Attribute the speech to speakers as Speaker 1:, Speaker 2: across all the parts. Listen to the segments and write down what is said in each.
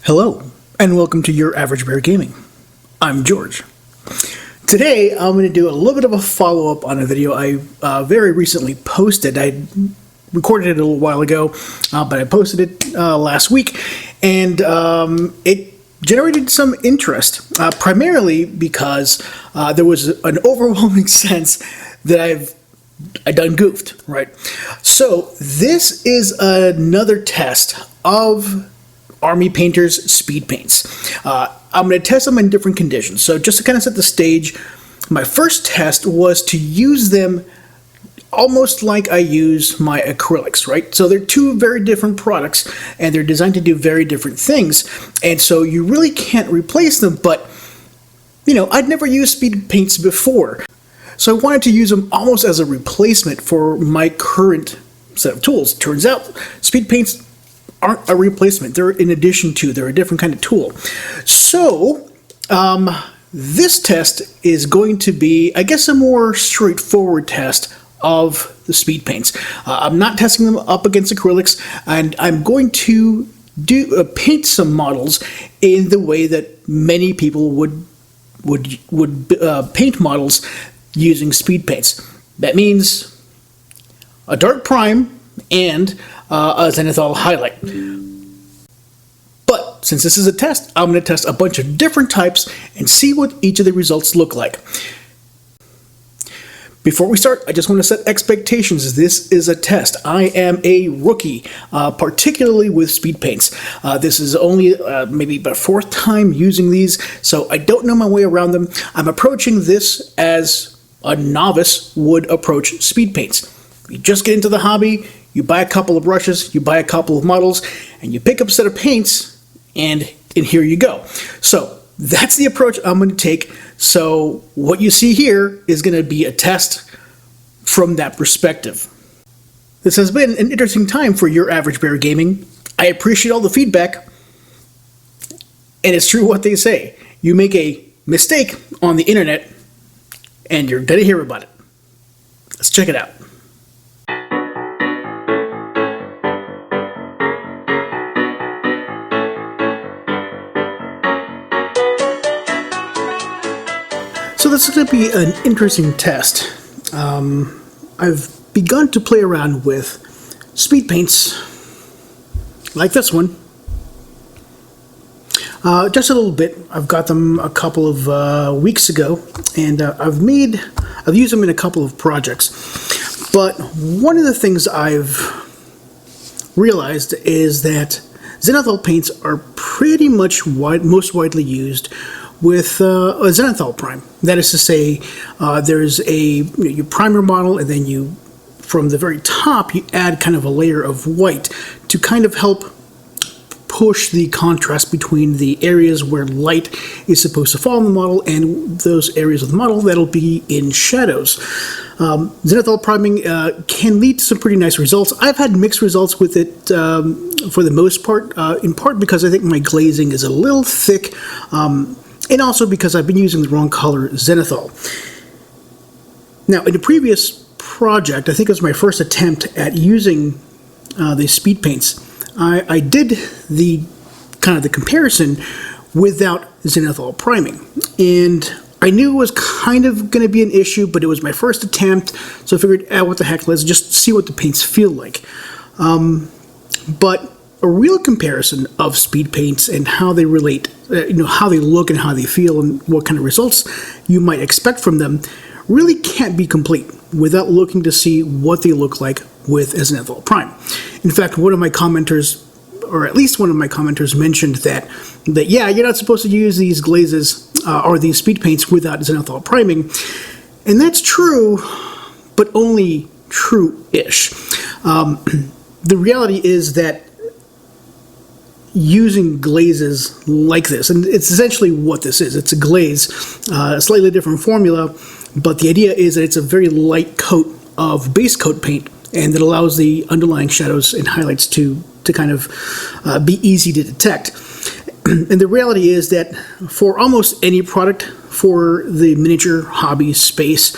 Speaker 1: Hello, and welcome to Your Average Bear Gaming. I'm George. Today, I'm going to do a little bit of a follow-up on a video I very recently posted. I recorded it a little while ago, but I posted it last week, and it generated some interest, primarily because there was an overwhelming sense that I done goofed, right? So this is another test of Army Painter's speed paints. I'm going to test them in different conditions. So just to kind of set the stage, my first test was to use them almost like I use my acrylics, right? So they're two very different products, and they're designed to do very different things. And so you really can't replace them, but, you know, I'd never used speed paints before. So I wanted to use them almost as a replacement for my current set of tools. Turns out, speed paints aren't a replacement. They're in addition to, they're a different kind of tool. So, this test is going to be, I guess, a more straightforward test of the speed paints. I'm not testing them up against acrylics, and I'm going to paint some models in the way that many people would paint models using speed paints. That means a dark prime and a zenithal highlight. But since this is a test, I'm going to test a bunch of different types and see what each of the results look like. Before we start, I just want to set expectations. This is a test. I am a rookie, particularly with speed paints. This is only maybe my fourth time using these, so I don't know my way around them. I'm approaching this as a novice would approach speed paints. You just get into the hobby, you buy a couple of brushes, you buy a couple of models, and you pick up a set of paints, and here you go. So that's the approach I'm going to take. So what you see here is going to be a test from that perspective. This has been an interesting time for Your Average Bear Gaming. I appreciate all the feedback, and it's true what they say. You make a mistake on the internet, and you're going to hear about it. Let's check it out. So this is going to be an interesting test. I've begun to play around with speed paints like this one. Just a little bit. I've got them a couple of weeks ago, and I've used them in a couple of projects. But one of the things I've realized is that zenithal paints are pretty much most widely used with a zenithal prime. That is to say, there's you prime your model, and then from the very top, you add kind of a layer of white to kind of help push the contrast between the areas where light is supposed to fall on the model and those areas of the model that'll be in shadows. Zenithal priming can lead to some pretty nice results. I've had mixed results with it for the most part, in part because I think my glazing is a little thick, and also because I've been using the wrong color zenithal. Now, in a previous project, I think it was my first attempt at using the speed paints, I did the comparison without zenithal priming, and I knew it was kind of going to be an issue, but it was my first attempt, so I figured, what the heck, let's just see what the paints feel like. But a real comparison of speed paints and how they relate, how they look and how they feel and what kind of results you might expect from them really can't be complete without looking to see what they look like with a zenithal prime. In fact, one of my commenters, or at least one of my commenters, mentioned that yeah, you're not supposed to use these glazes or these speed paints without zenithal priming, and that's true, but only true-ish. The reality is that using glazes like this, and it's essentially what this is. It's a glaze, a slightly different formula, but the idea is that it's a very light coat of base coat paint, and that allows the underlying shadows and highlights to kind of be easy to detect. And the reality is that for almost any product for the miniature hobby space,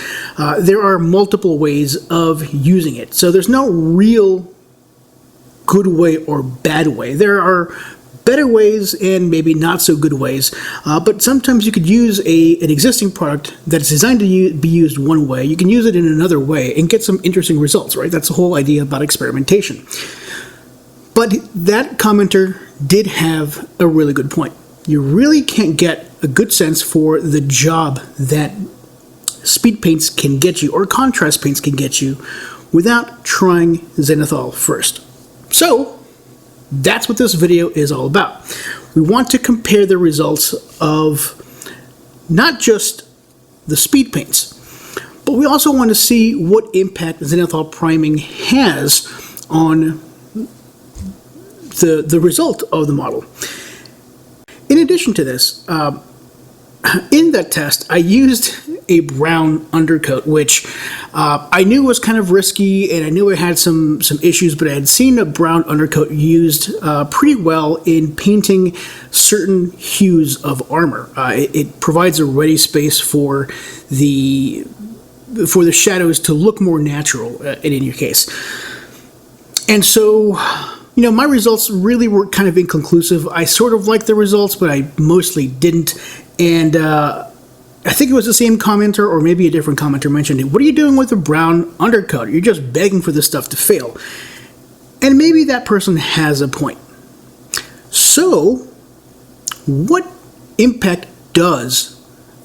Speaker 1: there are multiple ways of using it. So there's no real good way or bad way. There are better ways and maybe not so good ways, but sometimes you could use an existing product that's designed to be used one way. You can use it in another way and get some interesting results, right? That's the whole idea about experimentation. But that commenter did have a really good point. You really can't get a good sense for the job that speed paints can get you, or contrast paints can get you, without trying Zenithal first. So that's what this video is all about. We want to compare the results of not just the speed paints, but we also want to see what impact Zenithal priming has on the result of the model. In addition to this, in that test, I used a brown undercoat, which I knew was kind of risky, and I knew it had some issues, but I had seen a brown undercoat used pretty well in painting certain hues of armor. It provides a ready space for the shadows to look more natural in any case. And so, you know, my results really were kind of inconclusive. I sort of liked the results, but I mostly didn't. And I think it was the same commenter, or maybe a different commenter, mentioned it. What are you doing with a brown undercoat? You're just begging for this stuff to fail. And maybe that person has a point. So, what impact does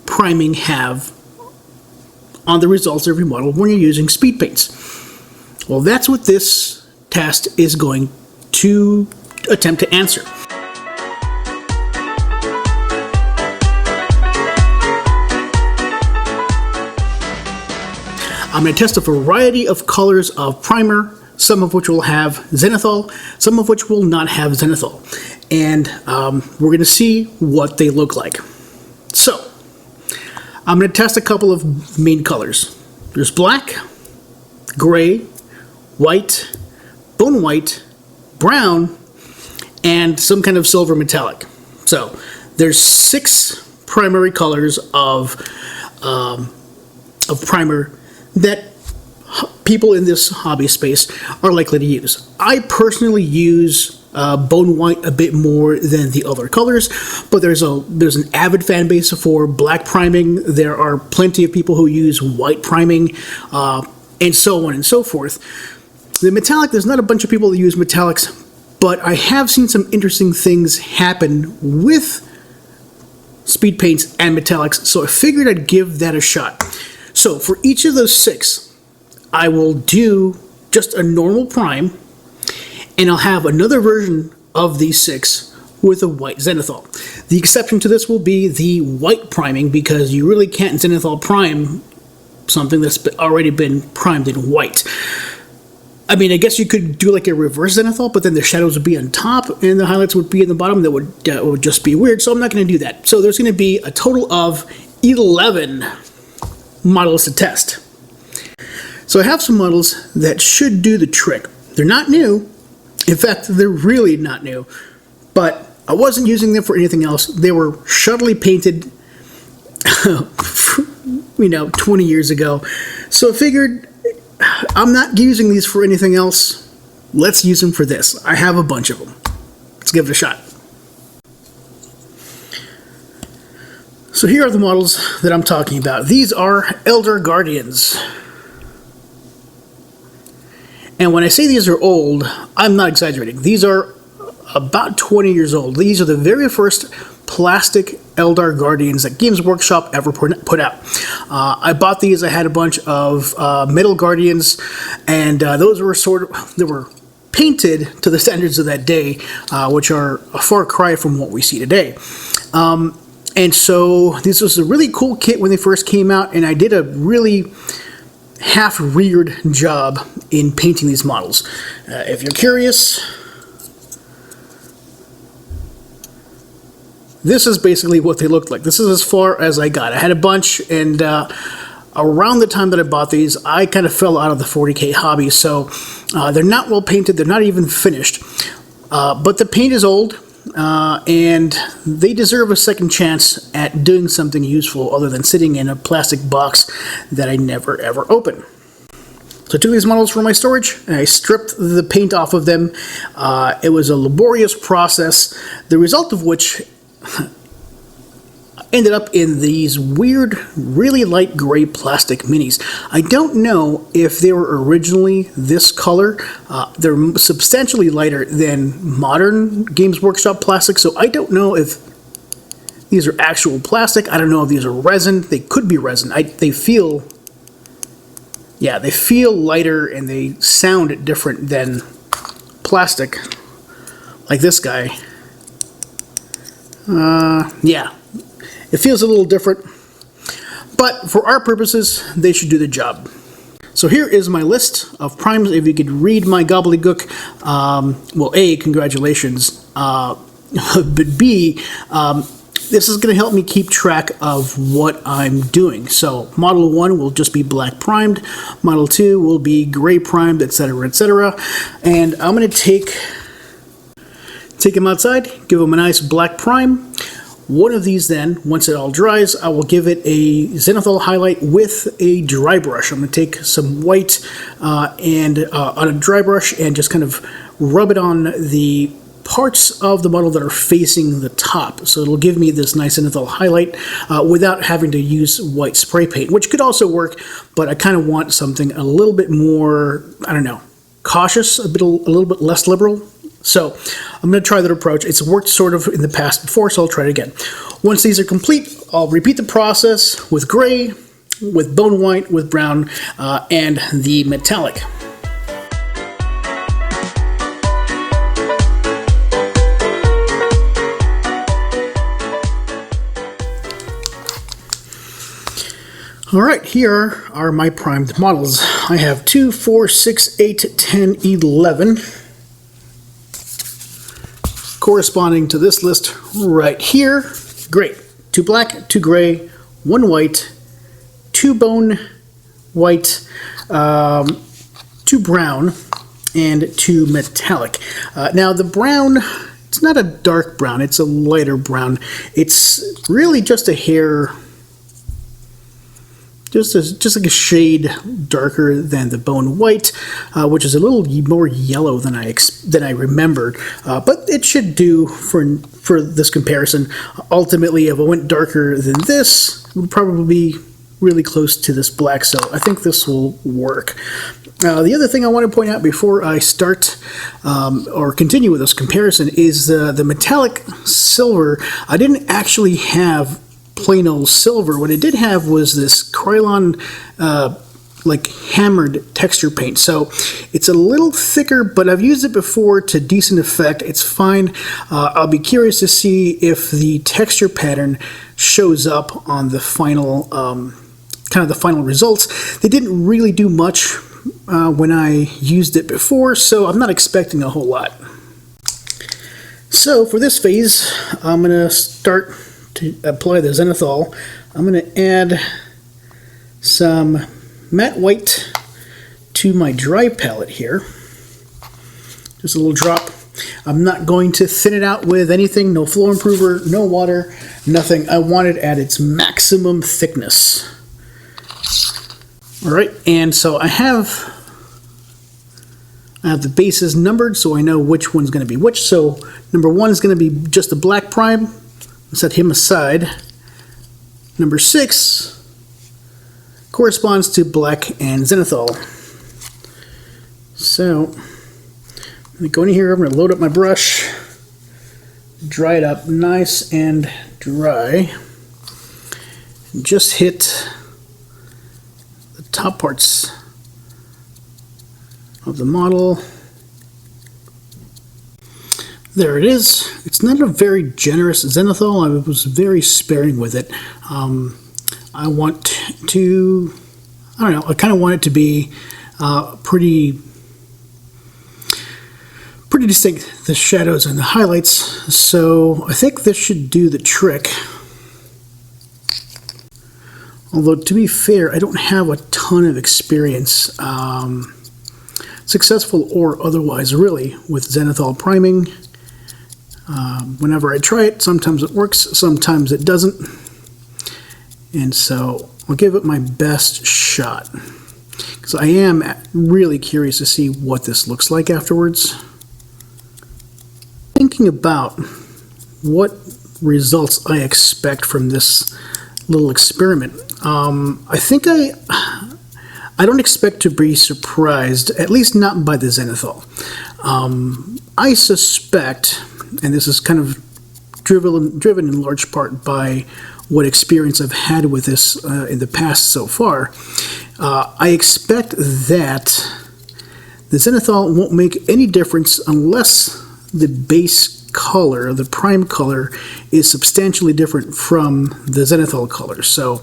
Speaker 1: priming have on the results of your model when you're using speed paints? Well, that's what this test is going to attempt to answer. I'm going to test a variety of colors of primer, some of which will have Zenithal, some of which will not have Zenithal. And we're going to see what they look like. So, I'm going to test a couple of main colors. There's black, gray, white, bone white, brown, and some kind of silver metallic. So, there's 6 primary colors of primer that people in this hobby space are likely to use. I personally use bone white a bit more than the other colors, but there's an avid fan base for black priming. There are plenty of people who use white priming, and so on and so forth. The metallic, there's not a bunch of people that use metallics, but I have seen some interesting things happen with speed paints and metallics, so I figured I'd give that a shot. So for each of those 6, I will do just a normal prime, and I'll have another version of these 6 with a white Zenithal. The exception to this will be the white priming, because you really can't Zenithal prime something that's already been primed in white. I mean, I guess you could do like a reverse Zenithal, but then the shadows would be on top and the highlights would be in the bottom. That would just be weird, so I'm not going to do that. So there's going to be a total of 11 models to test. So I have some models that should do the trick. They're not new. In fact, they're really not new. But I wasn't using them for anything else. They were shuttily painted, 20 years ago. So I figured, I'm not using these for anything else. Let's use them for this. I have a bunch of them. Let's give it a shot. So here are the models that I'm talking about. These are Elder Guardians. And when I say these are old, I'm not exaggerating. These are about 20 years old. These are the very first plastic Eldar Guardians that Games Workshop ever put out. I bought these. I had a bunch of metal Guardians, and those were they were painted to the standards of that day, which are a far cry from what we see today. And so this was a really cool kit when they first came out, and I did a really half-reared job in painting these models. If you're curious, this is basically what they looked like. This is as far as I got. I had a bunch, and around the time that I bought these, I kind of fell out of the 40K hobby, so they're not well painted, they're not even finished. But the paint is old, and they deserve a second chance at doing something useful other than sitting in a plastic box that I never ever open. So I took these models from my storage and I stripped the paint off of them. It was a laborious process, the result of which ended up in these weird, really light gray plastic minis. I don't know if they were originally this color. They're substantially lighter than modern Games Workshop plastic, so I don't know if these are actual plastic. I don't know if these are resin. They could be resin. They feel lighter and they sound different than plastic, like this guy. Yeah. It feels a little different, but for our purposes, they should do the job. So here is my list of primes. If you could read my gobbledygook, well, A, congratulations, but B, this is going to help me keep track of what I'm doing. So Model 1 will just be black primed, Model 2 will be gray primed, etc., etc. And I'm going to take them outside, give them a nice black prime. One of these then, once it all dries, I will give it a Zenithal highlight with a dry brush. I'm going to take some white on a dry brush and just kind of rub it on the parts of the model that are facing the top. So it'll give me this nice Zenithal highlight without having to use white spray paint, which could also work, but I kind of want something a little bit more, I don't know, cautious, a little bit less liberal. So I'm going to try that approach. It's worked sort of in the past before, so I'll try it again. Once these are complete, I'll repeat the process with gray, with bone white, with brown, and the metallic. All right, here are my primed models. I have 2, 4, 6, 8, 10, 11. Corresponding to this list right here. Great. 2 black, 2 gray, 1 white, 2 bone white, 2 brown, and 2 metallic. Now the brown, it's not a dark brown, it's a lighter brown. It's really just a hair, just like a shade darker than the bone white, which is a little more yellow than I remembered. But it should do for this comparison. Ultimately, if I went darker than this, it would probably be really close to this black. So I think this will work. The other thing I want to point out before I start or continue with this comparison is the metallic silver. I didn't actually have plain old silver. What it did have was this Krylon like hammered texture paint. So it's a little thicker, but I've used it before to decent effect. It's fine. I'll be curious to see if the texture pattern shows up on the final kind of the final results. They didn't really do much when I used it before, so I'm not expecting a whole lot. So for this phase, I'm going to start to apply the Zenithal. I'm going to add some matte white to my dry palette here. Just a little drop. I'm not going to thin it out with anything, no flow improver, no water, nothing. I want it at its maximum thickness. All right, and so I have the bases numbered so I know which one's going to be which. So number 1 is going to be just a black prime. Set him aside. Number 6 corresponds to black and Zenithal. So I'm going to go in here, I'm going to load up my brush, dry it up nice and dry, and just hit the top parts of the model. There it is. It's not a very generous Zenithal. I was very sparing with it. I want to, I don't know, I kind of want it to be pretty distinct, the shadows and the highlights. So I think this should do the trick. Although, to be fair, I don't have a ton of experience, successful or otherwise, really, with Zenithal priming. Whenever I try it, sometimes it works, sometimes it doesn't. And so I'll give it my best shot. because I am really curious to see what this looks like afterwards. Thinking about what results I expect from this little experiment. I don't expect to be surprised, at least not by the Zenithal. I suspect, and this is kind of driven in large part by what experience I've had with this in the past so far, I expect that the Zenithal won't make any difference unless the base color, the prime color, is substantially different from the Zenithal color. So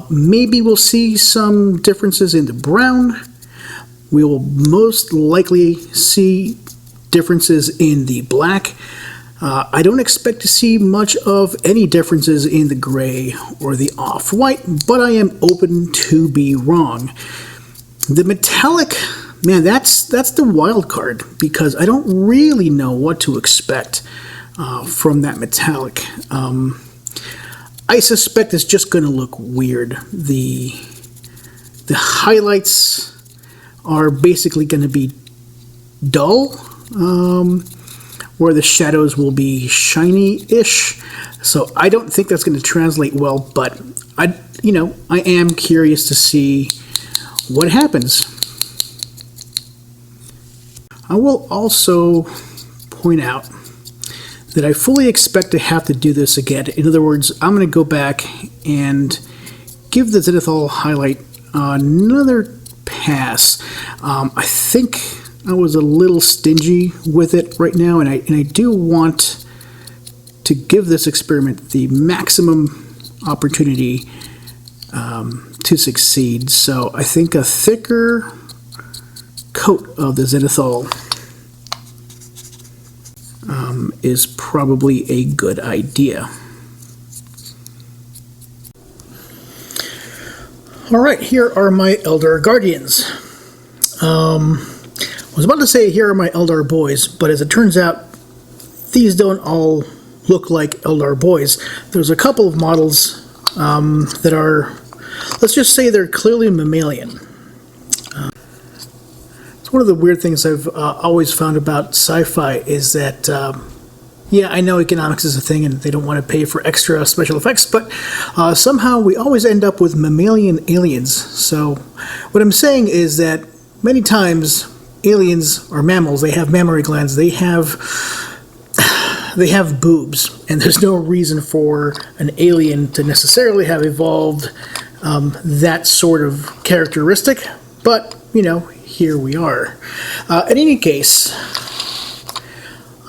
Speaker 1: maybe we'll see some differences in the brown. We will most likely see differences in the black. I don't expect to see much of any differences in the gray or the off-white, but I am open to be wrong. The metallic, man, that's the wild card, because I don't really know what to expect from that metallic. I suspect it's just going to look weird. The highlights are basically going to be dull, where the shadows will be shiny-ish. So I don't think that's going to translate well, but I am curious to see what happens. I will also point out that I fully expect to have to do this again. In other words, I'm going to go back and give the Zenithal highlight another pass. I think I was a little stingy with it right now, and I do want to give this experiment the maximum opportunity to succeed. So I think a thicker coat of the Zenithal is probably a good idea. Alright, here are my Eldar Guardians. I was about to say here are my Eldar boys, but as it turns out, these don't all look like Eldar boys. There's a couple of models that are, let's just say they're clearly mammalian. It's one of the weird things I've always found about sci-fi is that, yeah, I know economics is a thing and they don't want to pay for extra special effects, but somehow we always end up with mammalian aliens. So what I'm saying is that many times aliens are mammals. They have mammary glands. They have boobs, and there's no reason for an alien to necessarily have evolved that sort of characteristic. But here we are. In any case,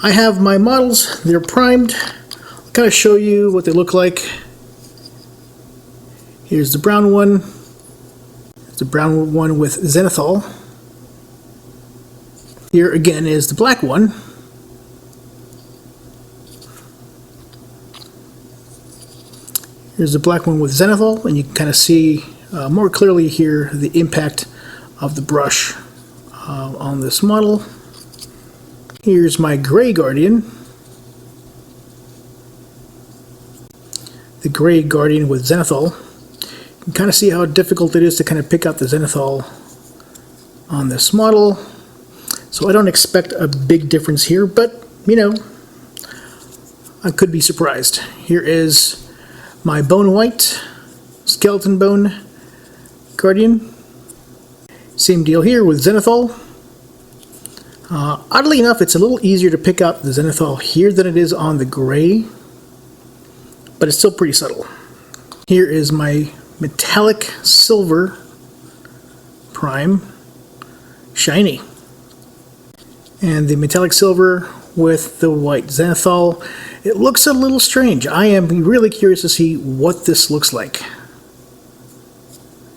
Speaker 1: I have my models. They're primed. I'll kind of show you what they look like. Here's the brown one. It's the brown one with Zenithal. Here again is the black one. Here's the black one with Zenithal, and you can kind of see more clearly here the impact of the brush on this model. Here's my gray Guardian. The gray Guardian with Zenithal. You can kind of see how difficult it is to kind of pick out the Zenithal on this model. So I don't expect a big difference here, but I could be surprised. Here is my bone white skeleton bone Guardian. Same deal here with Zenithal. Oddly enough, it's a little easier to pick out the Zenithal here than it is on the gray, but it's still pretty subtle. Here is my metallic silver prime shiny. And the metallic silver with the white Zenithal. It looks a little strange. I am really curious to see what this looks like.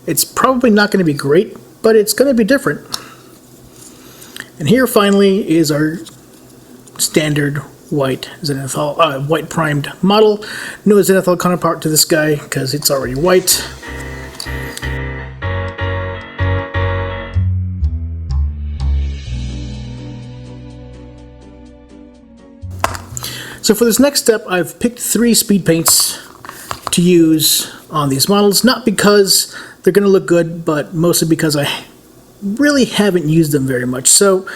Speaker 1: It's probably not going to be great, but it's going to be different. And here finally is our standard white Zenithal, white primed model. No Zenithal counterpart to this guy because it's already white. So for this next step, I've picked 3 speed paints to use on these models, not because they're going to look good, but mostly because I really haven't used them very much. So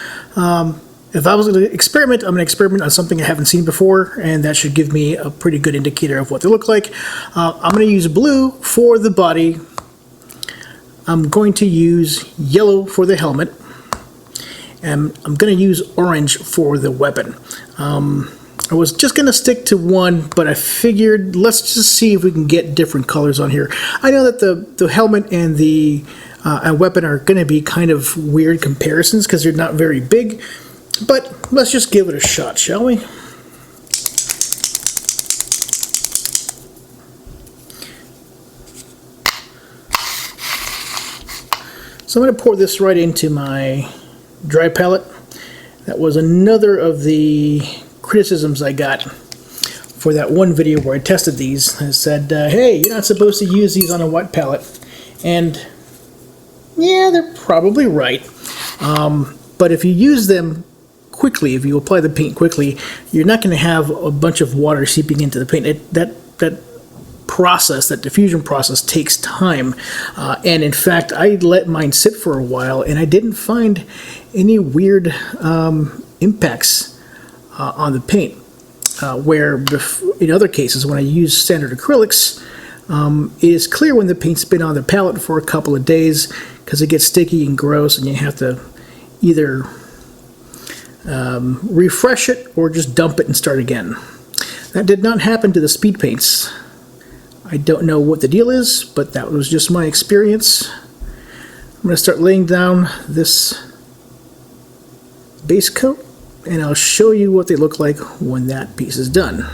Speaker 1: if I was going to experiment, I'm going to experiment on something I haven't seen before, and that should give me a pretty good indicator of what they look like. I'm going to use blue for the body. I'm going to use yellow for the helmet, and I'm going to use orange for the weapon. I was just going to stick to one, but I figured let's just see if we can get different colors on here. I know that the helmet and the weapon are going to be kind of weird comparisons because they're not very big, but let's just give it a shot, shall we? So I'm going to pour this right into my dry palette. That was another of the criticisms I got for that one video where I tested these. I said, hey, you're not supposed to use these on a wet palette. And yeah, they're probably right. But if you use them quickly, if you apply the paint quickly, you're not going to have a bunch of water seeping into the paint. That process, that diffusion process, takes time. And in fact, I let mine sit for a while, and I didn't find any weird impacts on the paint. Where in other cases, when I use standard acrylics, it is clear when the paint's been on the palette for a couple of days because it gets sticky and gross, and you have to either refresh it or just dump it and start again. That did not happen to the Speedpaints. I don't know what the deal is, but that was just my experience. I'm going to start laying down this base coat, and I'll show you what they look like when that piece is done.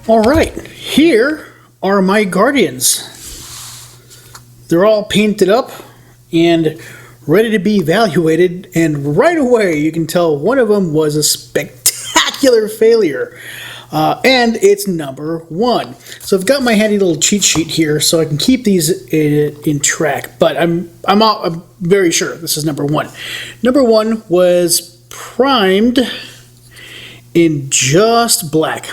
Speaker 1: Alright, here are my Guardians. They're all painted up and ready to be evaluated, and right away you can tell one of them was a spectacular failure. And it's number one. So I've got my handy little cheat sheet here so I can keep these in track, but I'm very sure this is number one. Number one was primed in just black.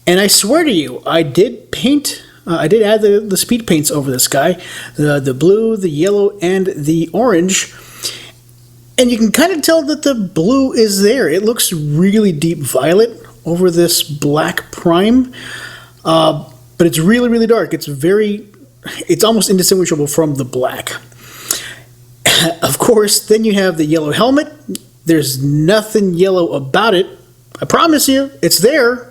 Speaker 1: And I swear to you, I did paint, I did add the speed paints over this guy, the blue, the yellow, and the orange. And you can kind of tell that the blue is there. It looks really deep violet over this black prime, but it's really, really dark. It's almost indistinguishable from the black. Of course, then you have the yellow helmet. There's nothing yellow about it. I promise you, it's there.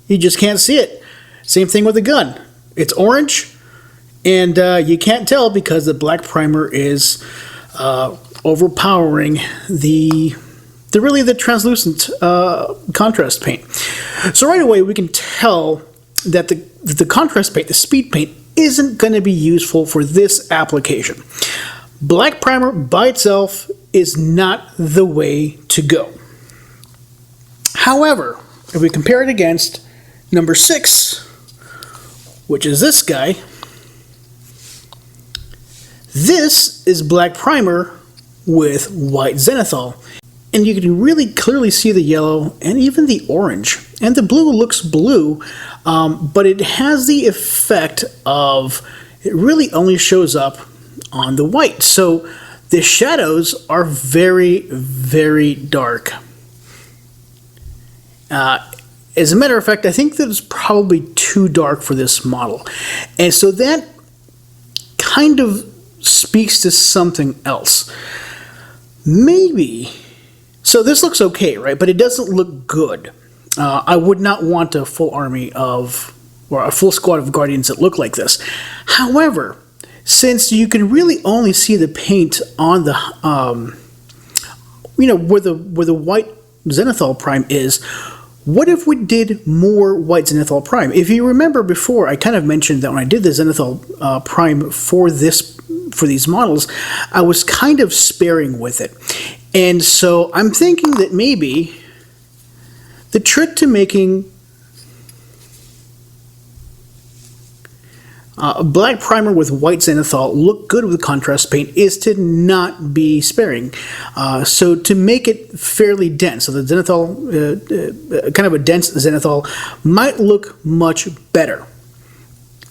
Speaker 1: You just can't see it. Same thing with the gun. It's orange, and you can't tell because the black primer is overpowering the translucent contrast paint. So right away we can tell that the contrast paint, the speed paint, isn't going to be useful for this application. Black primer by itself is not the way to go. However, if we compare it against number 6, which is this guy, this is black primer with white Zenithal. And you can really clearly see the yellow and even the orange. And the blue looks blue, but it has the effect of, it really only shows up on the white. So the shadows are very, very dark. As a matter of fact, I think that it's probably too dark for this model. And so that kind of speaks to something else. Maybe, so this looks okay, right? But it doesn't look good. I would not want a full army of, or a full squad of Guardians that look like this. However, since you can really only see the paint on the, where the white Zenithal Prime is, what if we did more white Zenithal Prime? If you remember before, I kind of mentioned that when I did the Zenithal Prime for these models, I was kind of sparing with it. And so I'm thinking that maybe the trick to making a black primer with white zenithal look good with contrast paint is to not be sparing. So to make it fairly dense, so the zenithal, kind of a dense zenithal, might look much better.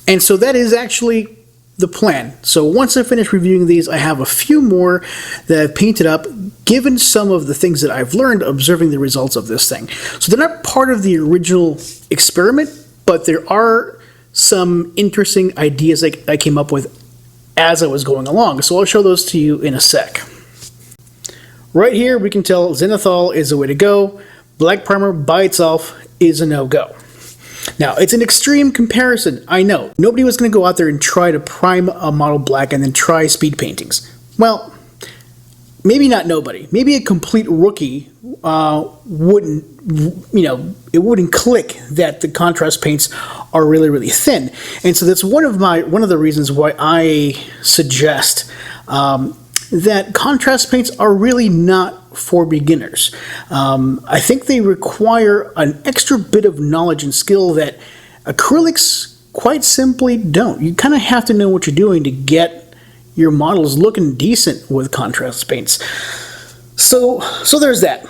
Speaker 1: And so that is actually the plan. So once I finish reviewing these, I have a few more that I've painted up, given some of the things that I've learned observing the results of this thing. So they're not part of the original experiment, but there are some interesting ideas I came up with as I was going along. So I'll show those to you in a sec. Right here we can tell zenithal is the way to go. Black primer by itself is a no-go. Now, it's an extreme comparison, I know. Nobody was going to go out there and try to prime a model black and then try speed paintings. Well, maybe not nobody. Maybe a complete rookie wouldn't, it wouldn't click that the contrast paints are really, really thin. And so that's one of the reasons why I suggest that contrast paints are really not for beginners. I think they require an extra bit of knowledge and skill that acrylics quite simply don't. You kind of have to know what you're doing to get your models looking decent with contrast paints. So there's that.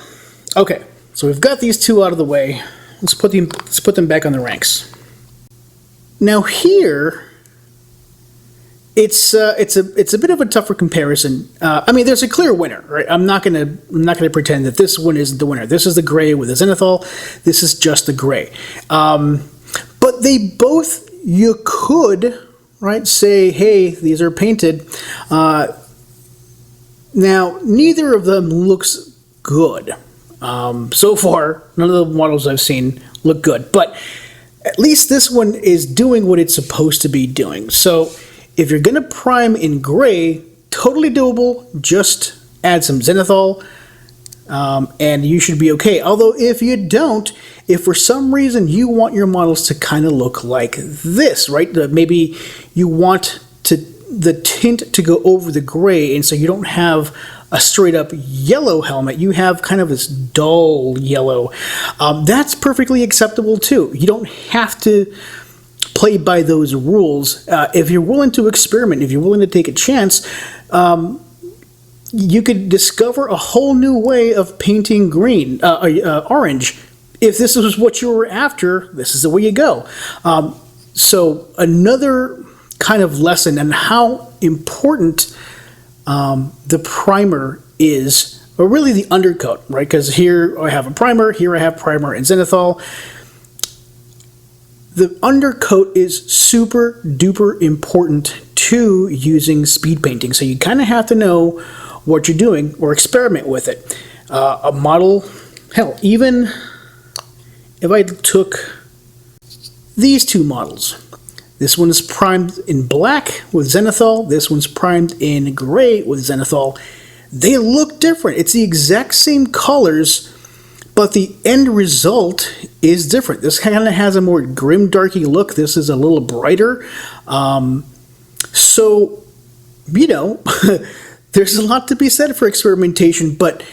Speaker 1: Okay, so we've got these two out of the way. Let's put them back on the ranks. Now here, it's a bit of a tougher comparison. I mean, there's a clear winner, right? I'm not gonna pretend that this one isn't the winner. This is the gray with the zenithal. This is just the gray. But they both, you could, right, say, hey, these are painted. Now, neither of them looks good. So far, none of the models I've seen look good. But at least this one is doing what it's supposed to be doing. So if you're going to prime in gray, totally doable, just add some zenithal, and you should be okay. Although if you don't, if for some reason you want your models to kind of look like this, right? Maybe you want the tint to go over the gray, and so you don't have a straight up yellow helmet, you have kind of this dull yellow. That's perfectly acceptable too. You don't have to play by those rules. If you're willing to experiment, if you're willing to take a chance, you could discover a whole new way of painting green, orange. If this is what you were after, this is the way you go. So another kind of lesson on how important the primer is, or really the undercoat, right? Because here I have a primer, here I have primer and zenithal. The undercoat is super duper important to using speed painting. So you kind of have to know what you're doing or experiment with it. A model, hell, even if I took these two models, this one's primed in black with zenithal, this one's primed in gray with zenithal, they look different. It's the exact same colors, but the end result is different. This kind of has a more grim, darky look. This is a little brighter. So, there's a lot to be said for experimentation, but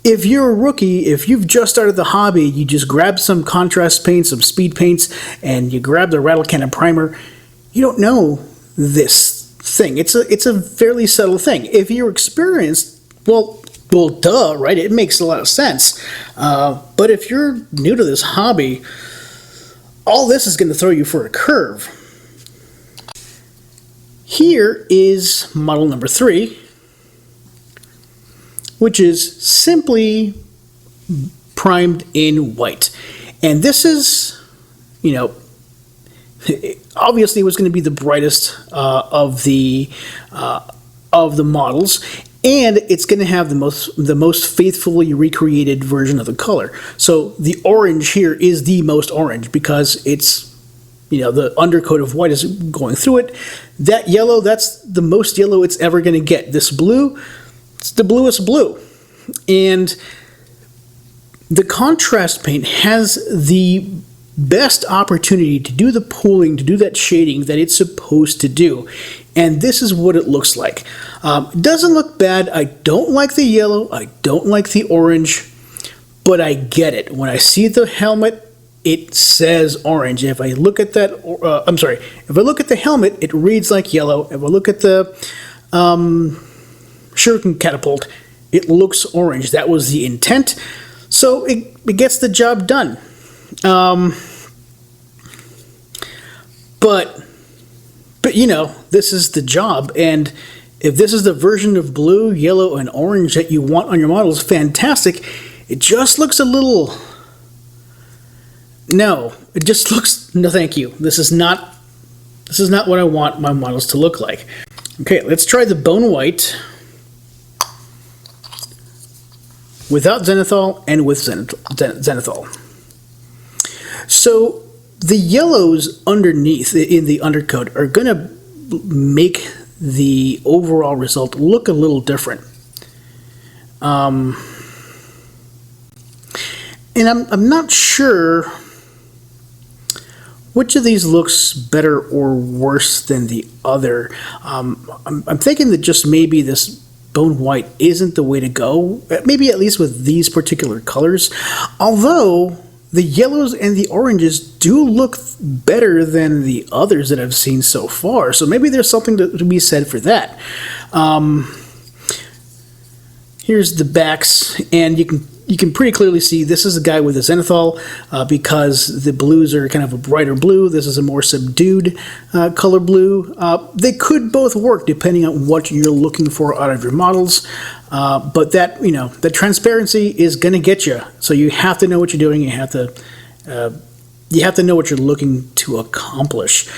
Speaker 1: if you're a rookie, if you've just started the hobby, you just grab some contrast paints, some speed paints, and you grab the rattle cannon primer, you don't know this thing. It's a fairly subtle thing. If you're experienced, well, duh, right? It makes a lot of sense. But if you're new to this hobby, all this is going to throw you for a curve. Here is model number 3, which is simply primed in white. And this is, obviously it was going to be the brightest of the models, and it's going to have the most faithfully recreated version of the color. So the orange here is the most orange because it's, the undercoat of white is going through it. That yellow, that's the most yellow it's ever going to get. This blue, it's the bluest blue. And the contrast paint has the best opportunity to do the pooling, to do that shading that it's supposed to do. And this is what it looks like. It doesn't look bad. I don't like the yellow. I don't like the orange. But I get it. When I see the helmet, it says orange. If I look at that, I'm sorry, if I look at the helmet, it reads like yellow. If I look at the shuriken catapult, it looks orange. That was the intent, so it gets the job done. But you know, this is the job, and if this is the version of blue, yellow, and orange that you want on your models, fantastic. It just looks a little... No, it just looks... No, thank you. This is not what I want my models to look like. Okay, let's try the bone white without Zenithal and with Zenithal. So the yellows underneath in the undercoat are going to make the overall result look a little different. And I'm not sure which of these looks better or worse than the other. I'm thinking that just maybe this bone white isn't the way to go, maybe at least with these particular colors, although the yellows and the oranges do look better than the others that I've seen so far, so maybe there's something to be said for that. Here's the backs, and you can pretty clearly see this is a guy with a Zenithal because the blues are kind of a brighter blue. This is a more subdued color blue. They could both work depending on what you're looking for out of your models, but that, you know, the transparency is going to get you. So you have to know what you're doing. You have to know what you're looking to accomplish.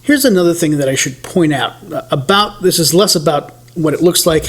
Speaker 1: Here's another thing that I should point out about this is less about what it looks like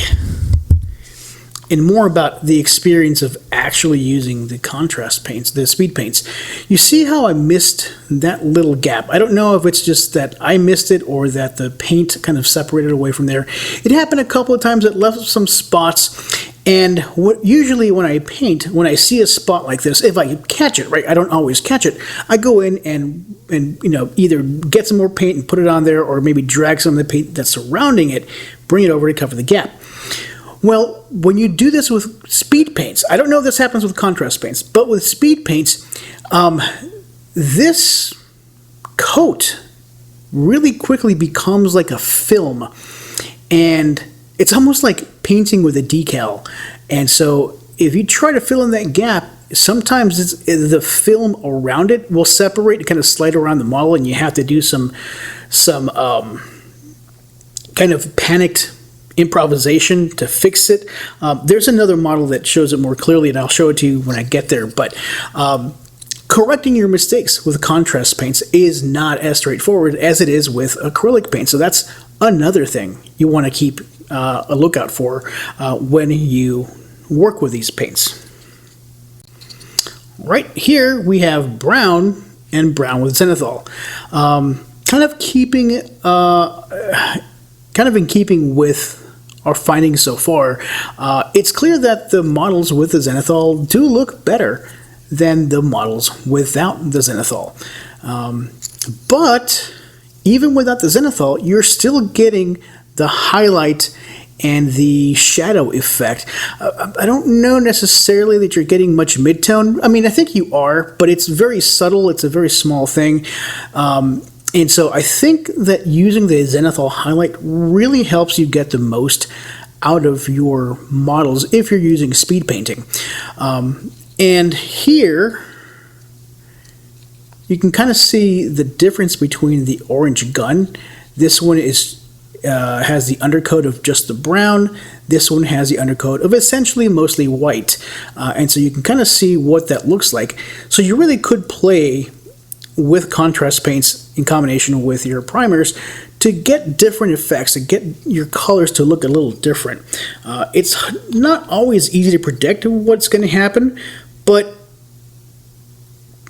Speaker 1: and more about the experience of actually using the contrast paints, the speed paints. You see how I missed that little gap? I don't know if it's just that I missed it or that the paint kind of separated away from there. It happened a couple of times. It left some spots. And usually when I paint, when I see a spot like this, if I catch it, right, I don't always catch it, I go in and you know, either get some more paint and put it on there, or maybe drag some of the paint that's surrounding it, bring it over to cover the gap. Well, when you do this with speed paints, I don't know if this happens with contrast paints, but with speed paints, this coat really quickly becomes like a film, and it's almost like painting with a decal. And so if you try to fill in that gap, sometimes the film around it will separate and kind of slide around the model, and you have to do some kind of panicked improvisation to fix it. There's another model that shows it more clearly, and I'll show it to you when I get there. But correcting your mistakes with contrast paints is not as straightforward as it is with acrylic paint. So that's another thing you want to keep a lookout for when you work with these paints. Right here we have brown and brown with Zenithal, kind of in keeping with our findings so far. It's clear that the models with the Zenithal do look better than the models without the Zenithal. But even without the Zenithal, you're still getting the highlight and the shadow effect. I don't know necessarily that you're getting much midtone. I mean, I think you are, but it's very subtle. It's a very small thing. And so I think that using the Zenithal highlight really helps you get the most out of your models if you're using speed painting. And here you can kind of see the difference between the orange gun. This one has the undercoat of just the brown. This one has the undercoat of essentially mostly white. And so you can kind of see what that looks like. So you really could play with contrast paints in combination with your primers to get different effects, to get your colors to look a little different. It's not always easy to predict what's going to happen, but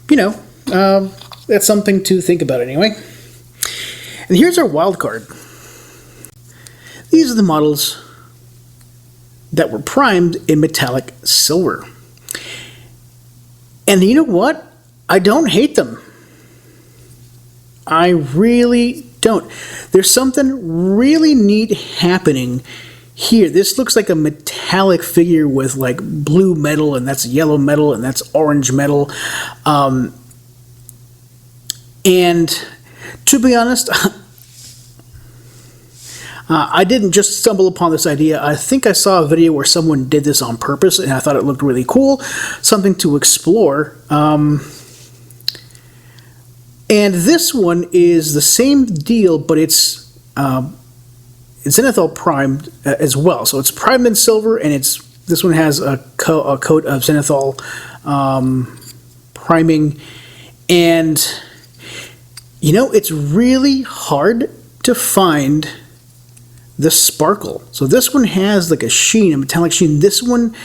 Speaker 1: you know, that's something to think about anyway. And here's our wild card. These are the models that were primed in metallic silver. And you know what? I don't hate them. I really don't. There's something really neat happening here, this looks like a metallic figure with like blue metal, and that's yellow metal, and that's orange metal. And to be honest, I didn't just stumble upon this idea. I think I saw a video where someone did this on purpose, and I thought it looked really cool, something to explore. And this one is the same deal, but it's Zenithal primed as well. So it's primed in silver, and this one has a coat of Zenithal priming. And, you know, it's really hard to find the sparkle. So this one has like a sheen, a metallic sheen. This one,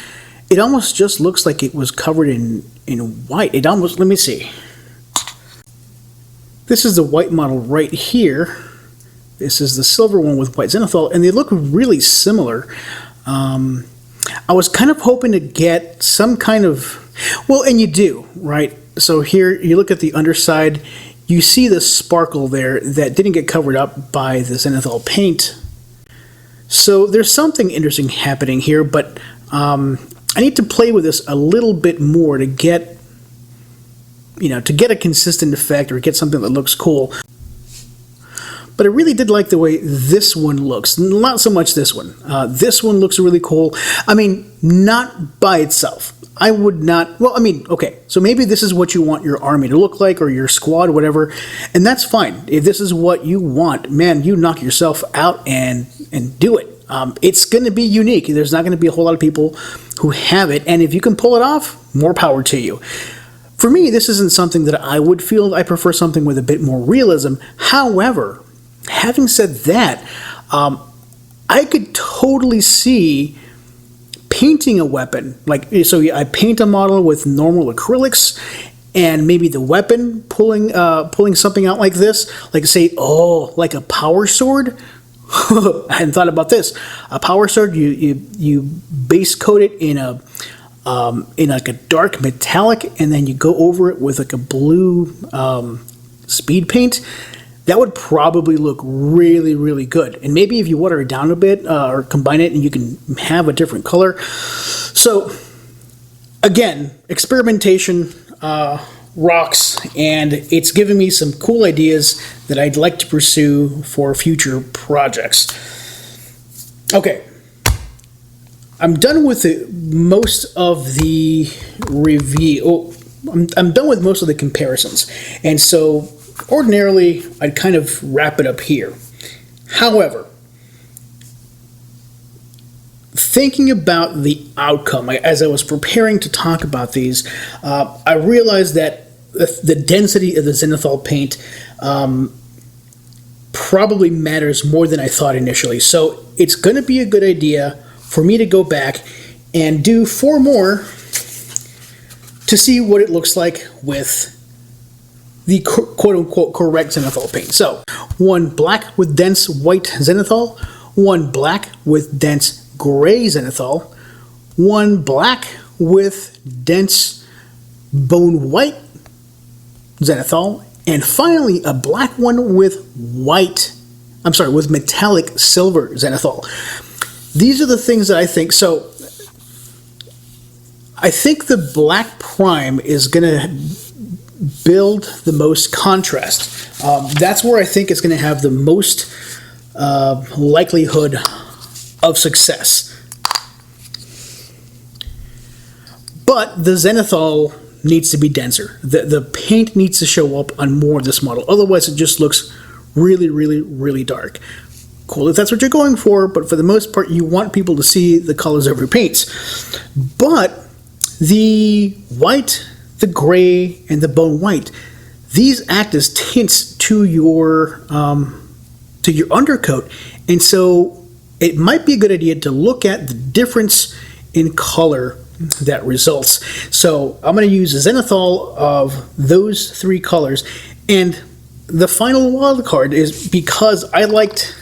Speaker 1: it almost just looks like it was covered in white. It almost, let me see. This is the white model right here. This is the silver one with white Zenithal, and they look really similar. I was kind of hoping to get some kind of, well, and you do, right? So here, you look at the underside, you see the sparkle there that didn't get covered up by the Zenithal paint. So there's something interesting happening here, but I need to play with this a little bit more to get, you know, to get a consistent effect or get something that looks cool. But I really did like the way this one looks. Not so much this one. This one looks really cool. I mean, not by itself. I would not, well, I mean, okay, so maybe this is what you want your army to look like, or your squad, whatever, and that's fine. If this is what you want, man, you knock yourself out and do it. It's going to be unique. There's not going to be a whole lot of people who have it, and if you can pull it off, more power to you. For me, this isn't something that I would field. I prefer something with a bit more realism. However, having said that, I could totally see painting a weapon. Like, so I paint a model with normal acrylics, and maybe the weapon pulling something out like this, like say, oh, like a power sword. I hadn't thought about this. A power sword, you base coat it in like a dark metallic, and then you go over it with like a blue speed paint. That would probably look really, really good. And maybe if you water it down a bit or combine it, and you can have a different color. So again, experimentation rocks, and it's given me some cool ideas that I'd like to pursue for future projects. Okay. I'm done with most of the review. Oh, I'm done with most of the comparisons. And so ordinarily, I'd kind of wrap it up here. However, thinking about the outcome, as I was preparing to talk about these, I realized that the density of the Zenithal paint probably matters more than I thought initially. So it's going to be a good idea for me to go back and do 4 more to see what it looks like with the quote-unquote correct Zenithal paint. So, 1 black with dense white Zenithal, 1 black with dense gray Zenithal, 1 black with dense bone white Zenithal, and finally a black one with with metallic silver Zenithal. These are the things that I think. So I think the black prime is going to build the most contrast. That's where I think it's going to have the most likelihood of success. But the Zenithal needs to be denser. The paint needs to show up on more of this model. Otherwise, it just looks really, really, really dark. Cool if that's what you're going for, but for the most part, you want people to see the colors of your paints. But the white, the gray, and the bone white, these act as tints to your undercoat, and so it might be a good idea to look at the difference in color that results. So I'm going to use a Zenithal of those 3 colors, and the final wild card is because I liked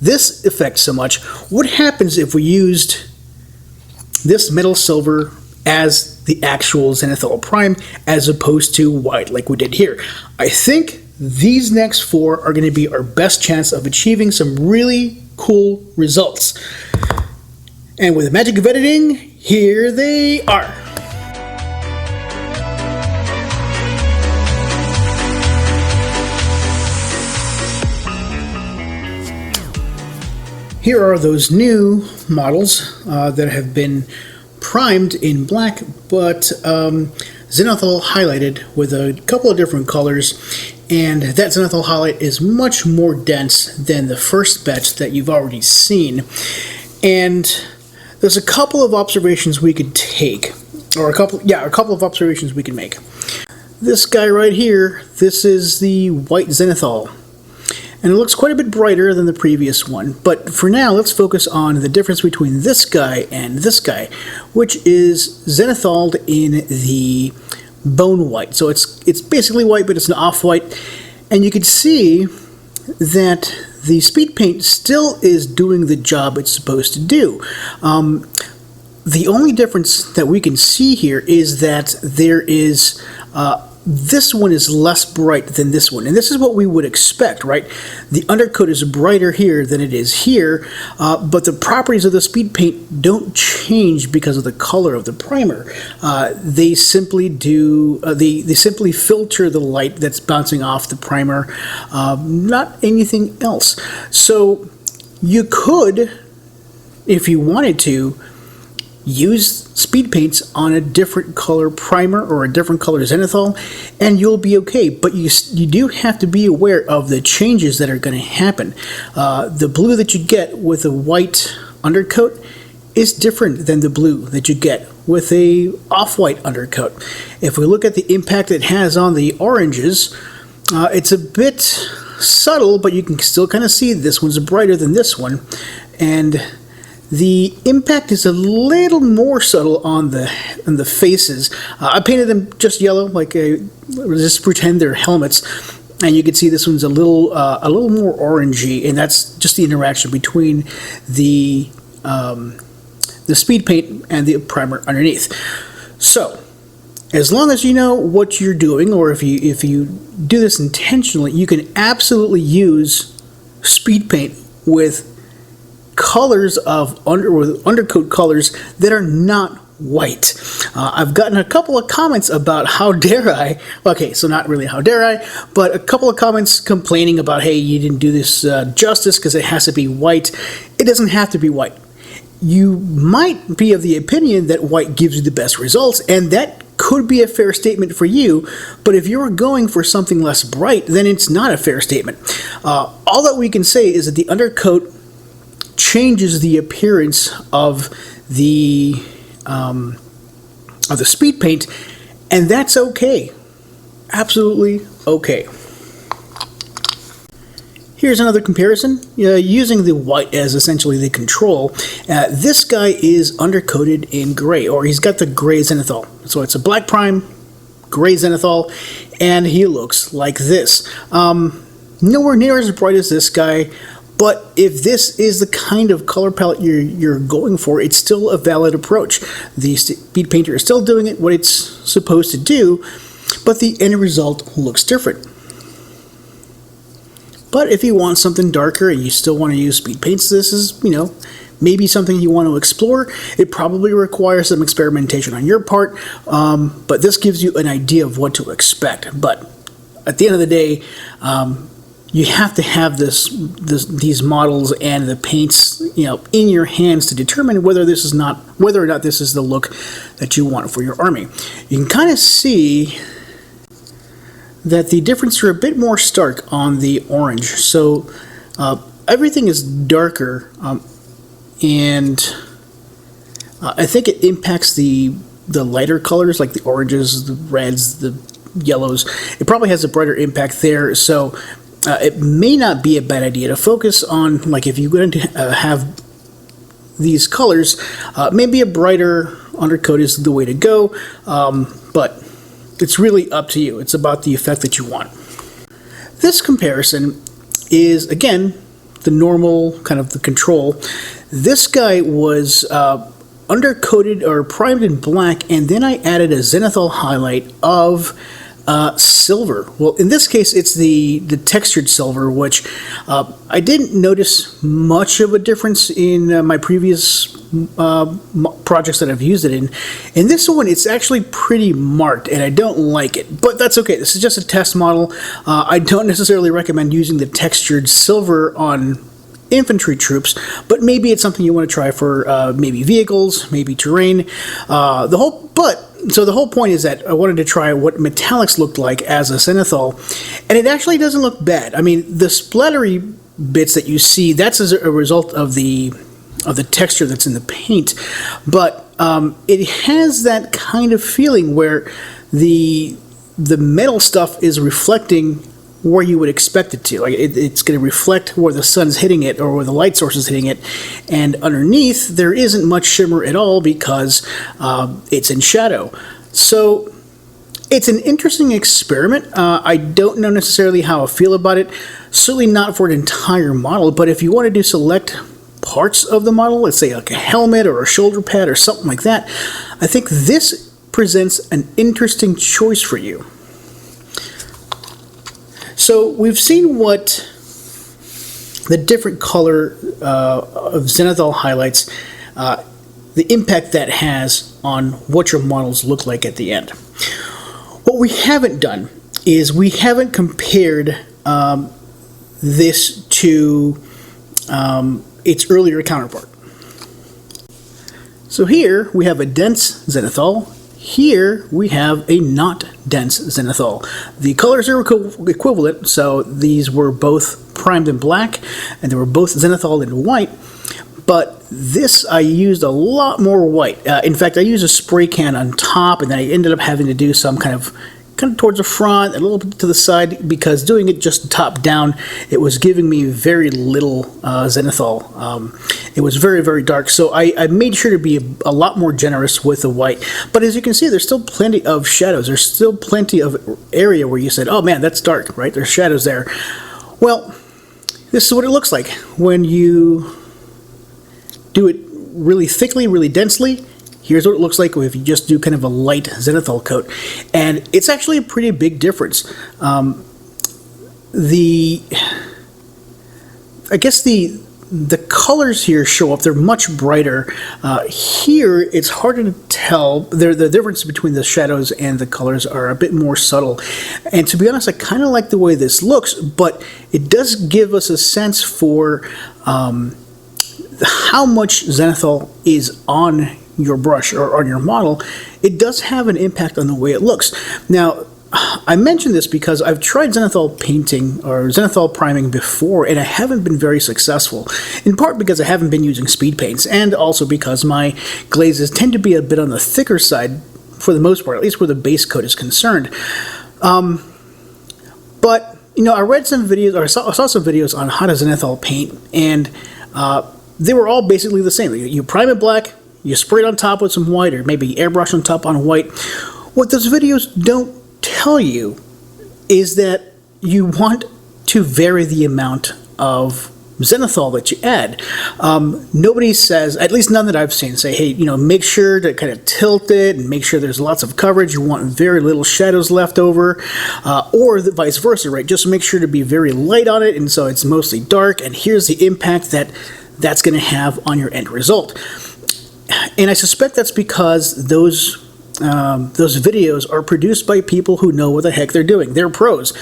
Speaker 1: this effect so much. What happens if we used this metal silver as the actual Zenithal prime as opposed to white like we did here? I think these next 4 are going to be our best chance of achieving some really cool results. And with the magic of editing, here they are. Here are those new models that have been primed in black, but Zenithal highlighted with a couple of different colors, and that Zenithal highlight is much more dense than the first batch that you've already seen. And there's a couple of observations we could take, or a couple of observations we can make. This guy right here, this is the white Zenithal. And it looks quite a bit brighter than the previous one. But for now, let's focus on the difference between this guy and this guy, which is Zenithal in the bone white. So it's basically white, but it's an off-white. And you can see that the speed paint still is doing the job it's supposed to do. The only difference that we can see here is that there is this one is less bright than this one, and this is what we would expect, right? The undercoat is brighter here than it is here, but the properties of the speed paint don't change because of the color of the primer. They simply they simply filter the light that's bouncing off the primer, not anything else. So you could, if you wanted to, use speed paints on a different color primer or a different color Zenithal, and you'll be okay. But you do have to be aware of the changes that are going to happen. The blue that you get with a white undercoat is different than the blue that you get with a off-white undercoat. If we look at the impact it has on the oranges, it's a bit subtle, but you can still kind of see this one's brighter than this one, and the impact is a little more subtle on the faces. I painted them just yellow, like just pretend they're helmets, and you can see this one's a little more orangey, and that's just the interaction between the speed paint and the primer underneath. So, as long as you know what you're doing, or if you do this intentionally, you can absolutely use speed paint with colors of undercoat colors that are not white. I've gotten a couple of comments about how dare I, okay, so not really how dare I, but a couple of comments complaining about, hey, you didn't do this justice because it has to be white. It doesn't have to be white. You might be of the opinion that white gives you the best results, and that could be a fair statement for you, but if you're going for something less bright, then it's not a fair statement. All that we can say is that the undercoat changes the appearance of the speed paint, and that's okay. Absolutely okay. Here's another comparison. Using the white as essentially the control, this guy is undercoated in gray, or he's got the gray Zenithal. So it's a black prime, gray Zenithal, and he looks like this. Nowhere near as bright as this guy, but if this is the kind of color palette you're going for, it's still a valid approach. The speed painter is still doing what it's supposed to do, but the end result looks different. But if you want something darker and you still want to use speed paints, this is, maybe something you want to explore. It probably requires some experimentation on your part, but this gives you an idea of what to expect. But at the end of the day, you have to have these models and the paints, in your hands to determine whether or not this is the look that you want for your army. You can kind of see that the differences are a bit more stark on the orange. So everything is darker, and I think it impacts the lighter colors like the oranges, the reds, the yellows. It probably has a brighter impact there. So it may not be a bad idea to focus on, like, if you're going to have these colors, maybe a brighter undercoat is the way to go, but it's really up to you. It's about the effect that you want. This comparison is, again, the normal kind of the control. This guy was undercoated or primed in black, and then I added a Zenithal highlight of Silver. Well, in this case, it's the textured silver, which I didn't notice much of a difference in my previous projects that I've used it in. In this one, it's actually pretty marked, and I don't like it. But that's okay. This is just a test model. I don't necessarily recommend using the textured silver on infantry troops, but maybe it's something you want to try for maybe vehicles, maybe terrain. So the whole point is that I wanted to try what metallics looked like as a Zenithal, and it actually doesn't look bad. I mean, the splattery bits that you see, that's as a result of the texture that's in the paint, but it has that kind of feeling where the metal stuff is reflecting where you would expect it to. Like it's going to reflect where the sun's hitting it or where the light source is hitting it, and underneath there isn't much shimmer at all because it's in shadow. So it's an interesting experiment. I don't know necessarily how I feel about it. Certainly not for an entire model, but if you wanted to select parts of the model, let's say like a helmet or a shoulder pad or something like that, I think this presents an interesting choice for you. So we've seen what the different color of Zenithal highlights, the impact that has on what your models look like at the end. What we haven't done is we haven't compared this to its earlier counterpart. So here we have a dense Zenithal. Here we have a not dense Zenithal. The colors are equivalent, so these were both primed in black, and they were both Zenithal in white, but this I used a lot more white. In fact, I used a spray can on top, and then I ended up having to do some kind of towards the front, a little bit to the side, because doing it just top down, it was giving me very little Zenithal. It was very, very dark, so I made sure to be a lot more generous with the white. But as you can see, there's still plenty of shadows. There's still plenty of area where you said, oh man, that's dark, right? There's shadows there. Well, this is what it looks like when you do it really thickly, really densely. Here's what it looks like if you just do kind of a light Zenithal coat. And it's actually a pretty big difference. I guess the colors here show up. They're much brighter. Here, it's harder to tell. The difference between the shadows and the colors are a bit more subtle. And to be honest, I kind of like the way this looks, but it does give us a sense for how much Zenithal is on your brush or on your model. It does have an impact on the way it looks. Now, I mention this because I've tried Zenithal painting or Zenithal priming before, and I haven't been very successful, in part because I haven't been using Speedpaints, and also because my glazes tend to be a bit on the thicker side for the most part, at least where the base coat is concerned. But, you know, I read some videos, or I saw some videos on how to Zenithal paint, and they were all basically the same. You prime it black, you spray it on top with some white, or maybe airbrush on top on white. What those videos don't tell you is that you want to vary the amount of Zenithal that you add. Nobody says, at least none that I've seen, say, hey, you know, make sure to kind of tilt it and make sure there's lots of coverage. You want very little shadows left over, or the vice versa, right? Just make sure to be very light on it, and so it's mostly dark, and here's the impact that's going to have on your end result. And I suspect that's because those videos are produced by people who know what the heck they're doing. They're pros.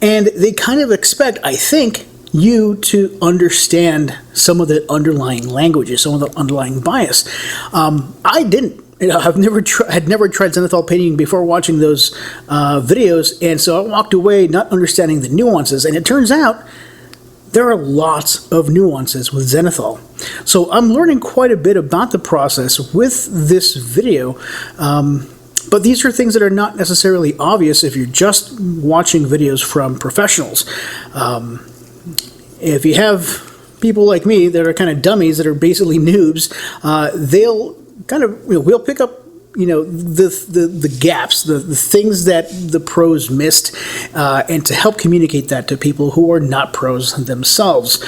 Speaker 1: And they kind of expect, I think, you to understand some of the underlying languages, some of the underlying bias. I didn't. You know, had never tried Zenithal painting before watching those videos, and so I walked away not understanding the nuances. And it turns out there are lots of nuances with Zenithal. So I'm learning quite a bit about the process with this video, but these are things that are not necessarily obvious if you're just watching videos from professionals. If you have people like me that are kind of dummies, that are basically noobs, they'll kind of, you know, we'll pick up, you know, the gaps, the things that the pros missed, and to help communicate that to people who are not pros themselves.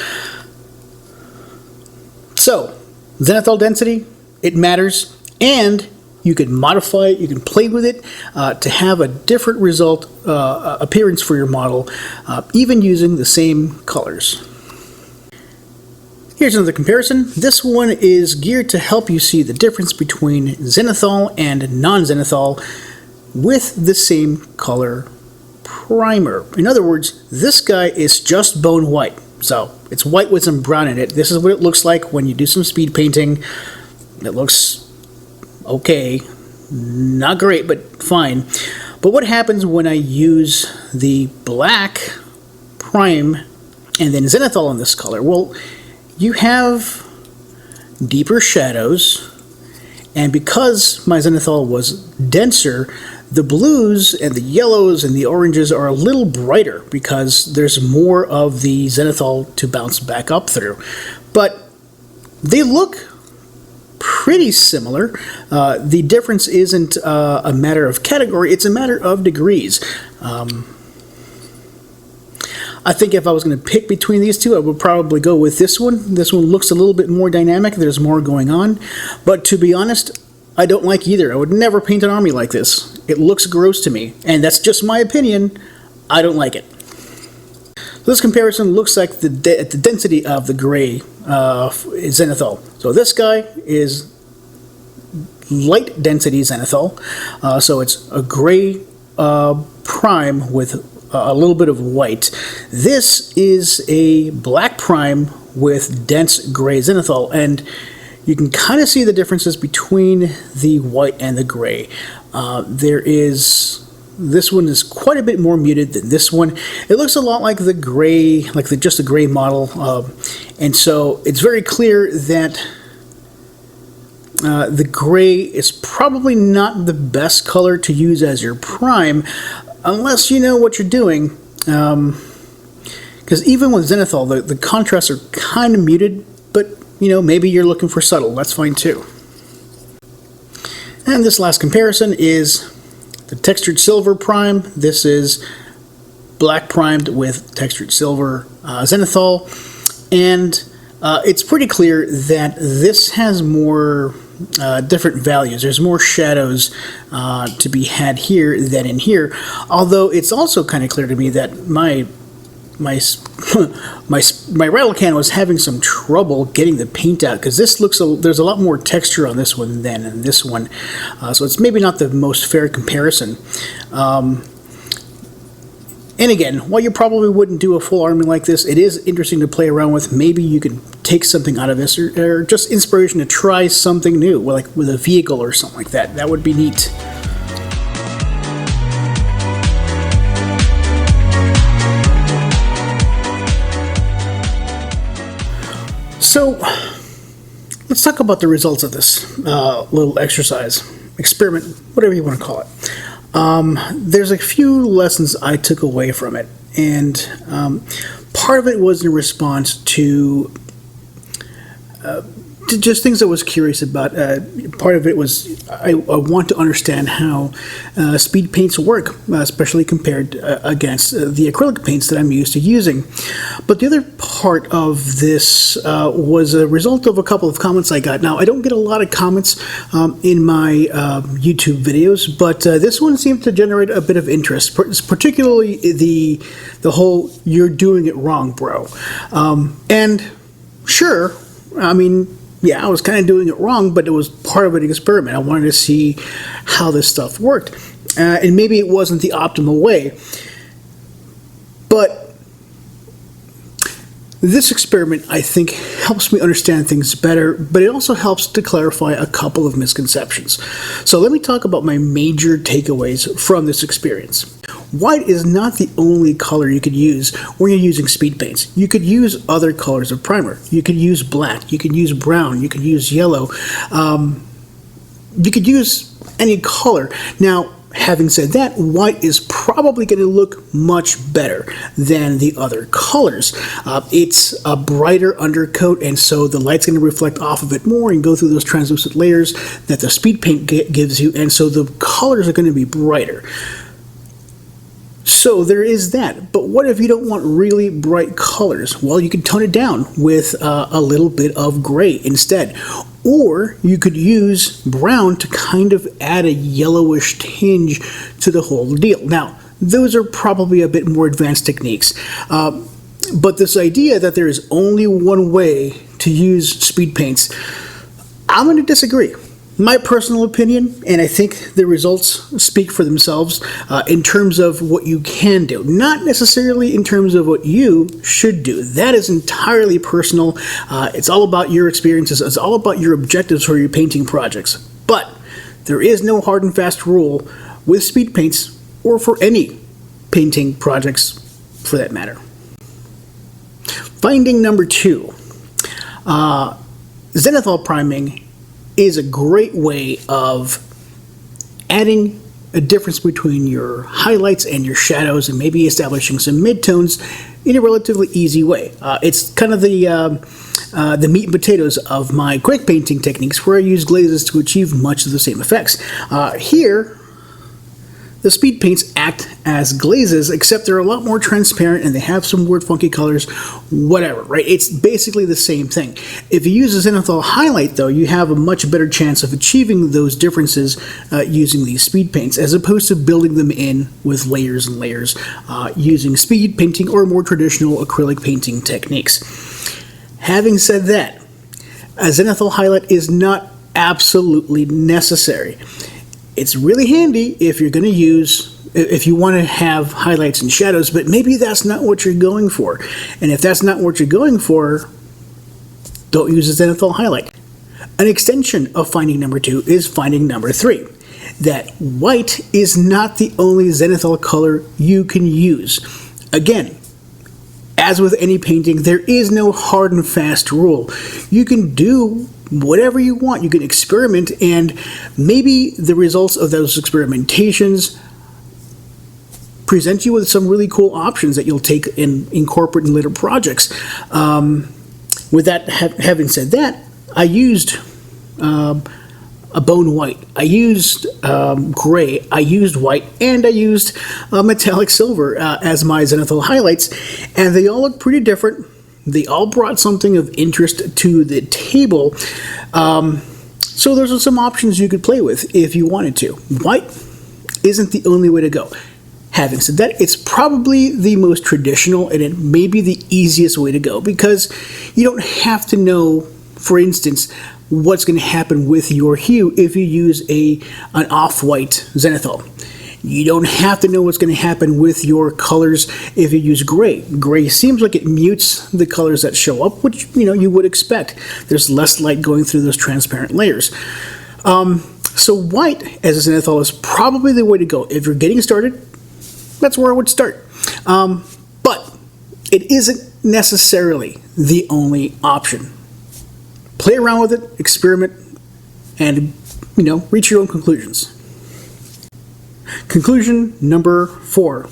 Speaker 1: So, Zenithal density, it matters, and You can modify it, you can play with it to have a different result appearance for your model, even using the same colors. Here's another comparison. This one is geared to help you see the difference between Zenithal and non-Zenithal with the same color primer. In other words, this guy is just bone white. So it's white with some brown in it. This is what it looks like when you do some speed painting. It looks okay, not great, but fine. But what happens when I use the black prime and then Zenithal in this color? Well, you have deeper shadows, and because my Zenithal was denser, the blues and the yellows and the oranges are a little brighter because there's more of the Zenithal to bounce back up through. But they look pretty similar. The difference isn't a matter of category, it's a matter of degrees. I think if I was going to pick between these two, I would probably go with this one. This one looks a little bit more dynamic, there's more going on. But to be honest, I don't like either. I would never paint an army like this. It looks gross to me, and that's just my opinion. I don't like it. So this comparison looks like the density of the gray Zenithal. So this guy is light density Zenithal. So it's a gray prime with a little bit of white. This is a black prime with dense gray Zenithal, and you can kind of see the differences between the white and the gray. This one is quite a bit more muted than this one. It looks a lot like the gray, just the gray model, and so it's very clear that the gray is probably not the best color to use as your prime, unless you know what you're doing. Because even with Zenithal, the contrasts are kind of muted, but maybe you're looking for subtle. That's fine too. And this last comparison is the textured silver prime. This is black primed with textured silver Zenithal, and it's pretty clear that this has more different values. There's more shadows to be had here than in here, although it's also kind of clear to me that my rattle can was having some trouble getting the paint out, because there's a lot more texture on this one than in this one, so it's maybe not the most fair comparison. And again, while you probably wouldn't do a full army like this, it is interesting to play around with. Maybe you can take something out of this, or just inspiration to try something new, like with a vehicle or something like that. That would be neat. So, let's talk about the results of this little exercise, experiment, whatever you want to call it. There's a few lessons I took away from it, and part of it was in response to just things I was curious about. Part of it was I want to understand how speed paints work, especially compared against the acrylic paints that I'm used to using. But the other part of this was a result of a couple of comments I got. Now, I don't get a lot of comments in my YouTube videos, but this one seemed to generate a bit of interest, particularly the whole "you're doing it wrong, bro." And sure, I mean, yeah, I was kind of doing it wrong, but it was part of an experiment. I wanted to see how this stuff worked. And maybe it wasn't the optimal way. But this experiment, I think, helps me understand things better, but it also helps to clarify a couple of misconceptions. So let me talk about my major takeaways from this experience. White is not the only color you could use when you're using speed paints. You could use other colors of primer. You could use black, you could use brown, you could use yellow. You could use any color. Now, having said that, white is probably going to look much better than the other colors. It's a brighter undercoat, and so the light's going to reflect off of it more and go through those translucent layers that the speed paint gives you, and so the colors are going to be brighter. So there is that. But what if you don't want really bright colors? Well, you can tone it down with a little bit of gray instead. or you could use brown to kind of add a yellowish tinge to the whole deal. Now, those are probably a bit more advanced techniques, but this idea that there is only one way to use speed paints, I'm going to disagree. My personal opinion, and I think the results speak for themselves in terms of what you can do, not necessarily in terms of what you should do. That is entirely personal. It's all about your experiences. It's all about your objectives for your painting projects. But there is no hard and fast rule with speed paints or for any painting projects for that matter. Finding number 2. Zenithal priming is a great way of adding a difference between your highlights and your shadows and maybe establishing some midtones in a relatively easy way. It's kind of the meat and potatoes of my quick painting techniques where I use glazes to achieve much of the same effects. Here, the speed paints act as glazes, except they're a lot more transparent and they have some weird funky colors, whatever, right? It's basically the same thing. If you use a Zenithal highlight, though, you have a much better chance of achieving those differences using these speed paints, as opposed to building them in with layers and layers using speed painting or more traditional acrylic painting techniques. Having said that, a Zenithal highlight is not absolutely necessary. It's really handy if you're going to if you want to have highlights and shadows, but maybe that's not what you're going for. And if that's not what you're going for, don't use a Zenithal highlight. An extension of finding number 2 is finding number 3. That white is not the only Zenithal color you can use. Again, as with any painting, there is no hard and fast rule. You can do whatever you want. You can experiment, and maybe the results of those experimentations present you with some really cool options that you'll take and incorporate in later projects. With that, having said that, I used a bone white, I used gray, I used white, and I used metallic silver as my Zenithal highlights, and they all look pretty different. They all brought something of interest to the table. So those are some options you could play with if you wanted to. White isn't the only way to go. Having said that, it's probably the most traditional and it may be the easiest way to go because you don't have to know, for instance, what's going to happen with your hue if you use an off-white Zenithal. You don't have to know what's going to happen with your colors if you use gray. Gray seems like it mutes the colors that show up, which you would expect. There's less light going through those transparent layers. So white as a Zenithal is probably the way to go. If you're getting started, that's where I would start. But it isn't necessarily the only option. Play around with it, experiment, and reach your own conclusions. Conclusion number 4.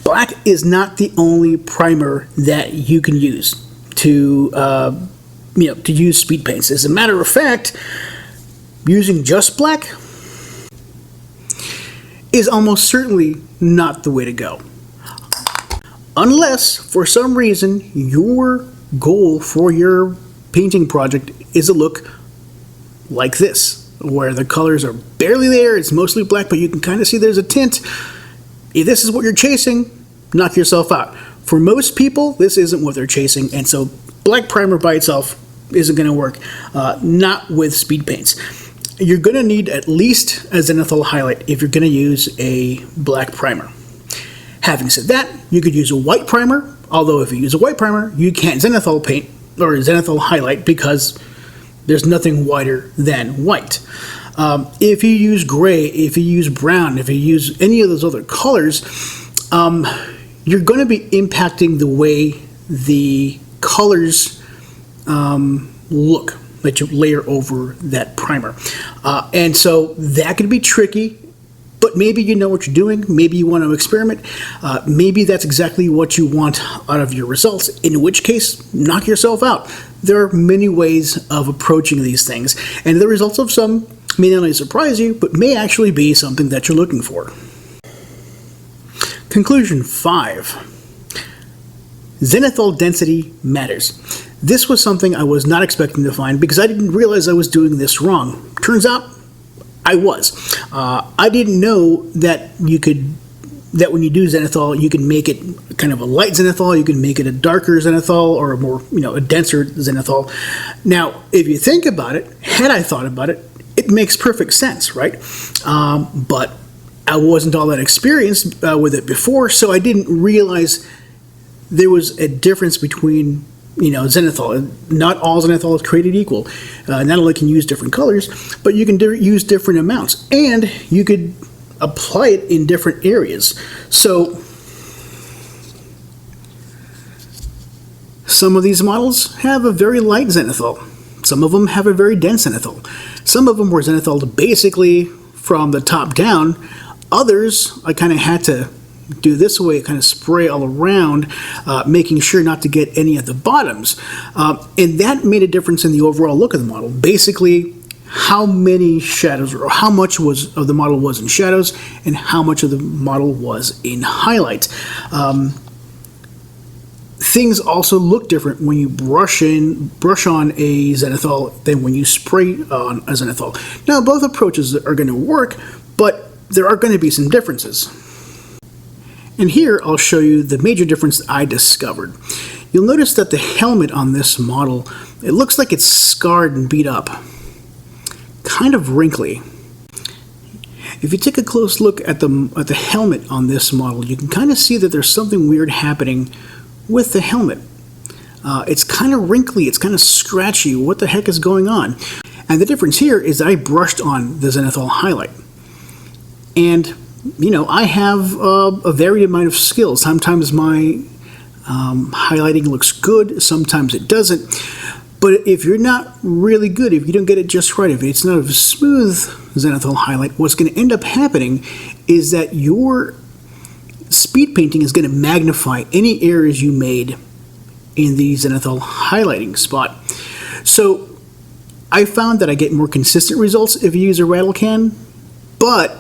Speaker 1: Black is not the only primer that you can use to use speed paints. As a matter of fact, using just black is almost certainly not the way to go. Unless, for some reason, your goal for your painting project is a look like this, where the colors are barely there, it's mostly black, but you can kind of see there's a tint. If this is what you're chasing, knock yourself out. For most people, this isn't what they're chasing, and so black primer by itself isn't going to work, not with speed paints. You're going to need at least a Zenithal highlight if you're going to use a black primer. Having said that, you could use a white primer, although if you use a white primer, you can't Zenithal paint or Zenithal highlight because there's nothing whiter than white. If you use gray, if you use brown, if you use any of those other colors, you're going to be impacting the way the colors look that you layer over that primer. And so that could be tricky, but maybe you know what you're doing. Maybe you want to experiment. Maybe that's exactly what you want out of your results, in which case, knock yourself out. There are many ways of approaching these things, and the results of some may not only surprise you, but may actually be something that you're looking for. Conclusion 5. Zenithal density matters. This was something I was not expecting to find because I didn't realize I was doing this wrong. Turns out I was. I didn't know that that when you do zenithal, you can make it kind of a light zenithal, you can make it a darker zenithal, or a more, a denser zenithal. Now, if you think about it, had I thought about it, it makes perfect sense, right? But I wasn't all that experienced with it before, so I didn't realize there was a difference between zenithal. Not all zenithal is created equal. Not only can you use different colors, but you can use different amounts, and you could apply it in different areas. So some of these models have a very light zenithal. Some of them have a very dense zenithal. Some of them were zenithal basically from the top down. Others I kind of had to do this way, kind of spray all around, making sure not to get any at the bottoms. And that made a difference in the overall look of the model. Basically, how many shadows, or how much of the model was in shadows, and how much of the model was in highlight. Things also look different when you brush on a zenithal than when you spray on a zenithal. Now, both approaches are going to work, but there are going to be some differences. And here I'll show you the major difference I discovered. You'll notice that the helmet on this model, it looks like it's scarred and beat up. Kind of wrinkly. If you take a close look at the helmet on this model, you can kind of see that there's something weird happening with the helmet. It's kind of wrinkly, it's kind of scratchy. What the heck is going on? And the difference here is that I brushed on the zenithal highlight. And, I have a varied amount of skills. Sometimes my highlighting looks good, sometimes it doesn't. But if you're not really good, if you don't get it just right, if it's not a smooth zenithal highlight, what's going to end up happening is that your speed painting is going to magnify any errors you made in the zenithal highlighting spot. So I found that I get more consistent results if you use a rattle can, but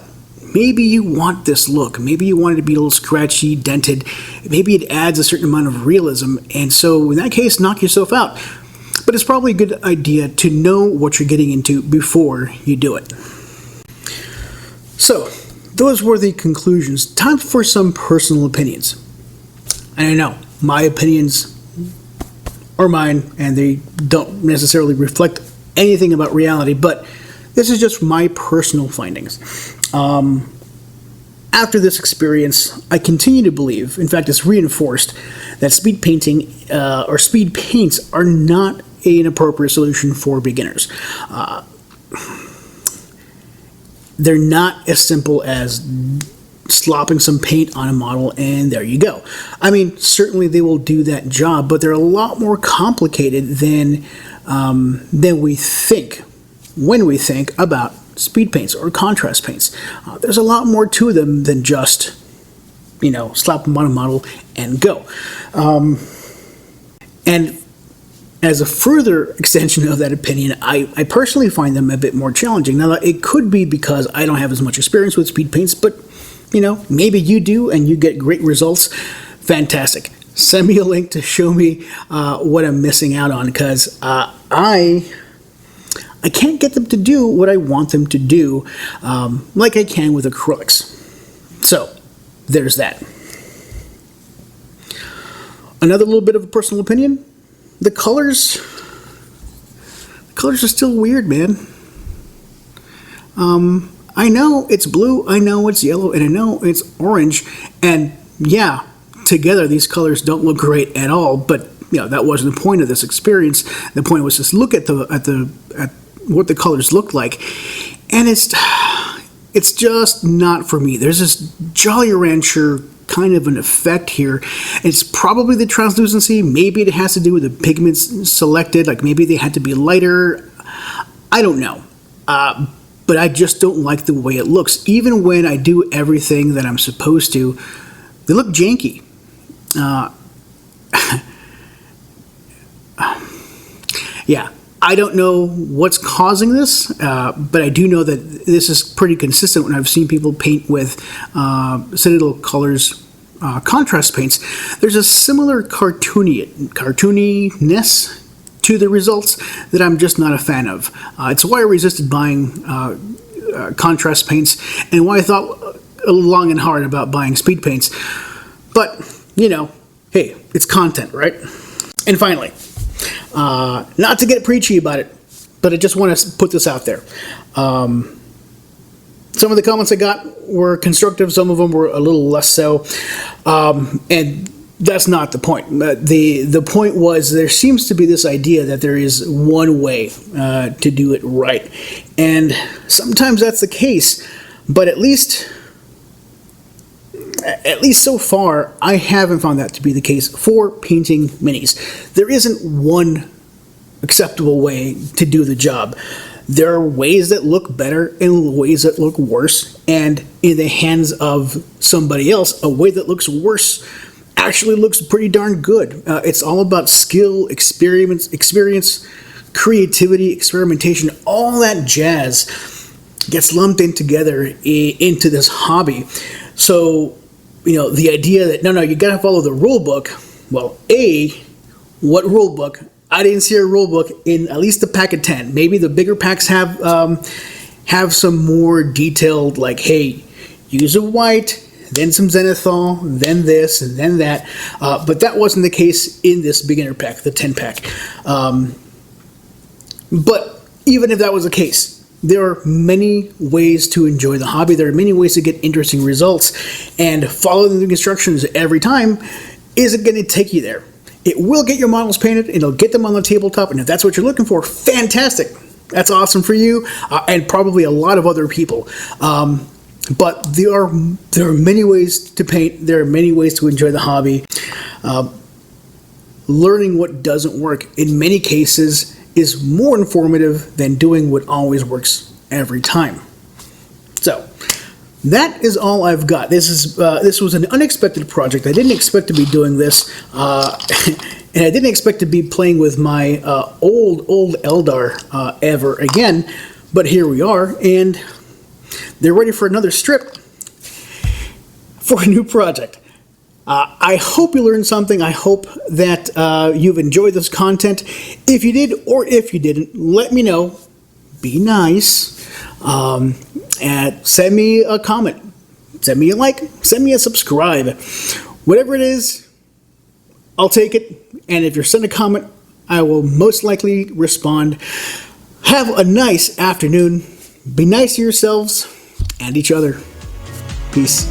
Speaker 1: maybe you want this look. Maybe you want it to be a little scratchy, dented. Maybe it adds a certain amount of realism, and so in that case, knock yourself out. But it's probably a good idea to know what you're getting into before you do it. So, those were the conclusions. Time for some personal opinions. And I know, my opinions are mine, and they don't necessarily reflect anything about reality, but this is just my personal findings. After this experience, I continue to believe, in fact it's reinforced, that speed painting or speed paints are not an appropriate solution for beginners. They're not as simple as slopping some paint on a model and there you go. I mean, certainly they will do that job, but they're a lot more complicated than we think when we think about speed paints or contrast paints. There's a lot more to them than just, slap them on a model and go. And as a further extension of that opinion, I personally find them a bit more challenging. Now, it could be because I don't have as much experience with speed paints, but, maybe you do and you get great results. Fantastic. Send me a link to show me what I'm missing out on, because I can't get them to do what I want them to do like I can with acrylics. So, there's that. Another little bit of a personal opinion. The colors are still weird, man. I know it's blue, I know it's yellow, and I know it's orange, and yeah, together these colors don't look great at all, but that wasn't the point of this experience. The point was just look at what the colors looked like, and it's just not for me. There's this Jolly Rancher kind of an effect here. It's probably the translucency. Maybe it has to do with the pigments selected, like maybe they had to be lighter. I don't know. But I just don't like the way it looks. Even when I do everything that I'm supposed to, they look janky. Yeah, I don't know what's causing this, but I do know that this is pretty consistent when I've seen people paint with Zenithal Colors contrast paints. There's a similar cartooniness to the results that I'm just not a fan of. It's why I resisted buying contrast paints, and why I thought long and hard about buying speed paints. But, you know, hey, it's content, right? And finally, not to get preachy about it, but I just want to put this out there. Some of the comments I got were constructive, some of them were a little less so, and that's not the point. The point was, there seems to be this idea that there is one way to do it right, and sometimes that's the case, but at least so far, I haven't found that to be the case for painting minis. There isn't one acceptable way to do the job. There are ways that look better and ways that look worse, and in the hands of somebody else, a way that looks worse actually looks pretty darn good. It's all about skill, experience, creativity, experimentation, all that jazz gets lumped in together into this hobby. So, you know, the idea that, no, you gotta follow the rule book, well, what rule book? I didn't see a rule book in at least the pack of 10. Maybe the bigger packs have some more detailed, like, hey, use a white, then some Zenithal, then this, and then that. But that wasn't the case in this beginner pack, the 10 pack. But even if that was the case, there are many ways to enjoy the hobby. There are many ways to get interesting results, and following the instructions every time isn't going to take you there. It will get your models painted, and it'll get them on the tabletop, and if that's what you're looking for, fantastic. That's awesome for you, and probably a lot of other people. But there are many ways to paint. There are many ways to enjoy the hobby. Learning what doesn't work, in many cases, is more informative than doing what always works every time. So, that is all I've got. This was an unexpected project. I didn't expect to be doing this, and I didn't expect to be playing with my old Eldar ever again. But here we are, and they're ready for another strip for a new project. I hope you learned something. I hope that you've enjoyed this content. If you did, or if you didn't, let me know. Be nice. And send me a comment, send me a like, send me a subscribe. Whatever it is, I'll take it. And if you send a comment, I will most likely respond. Have a nice afternoon. Be nice to yourselves and each other. Peace.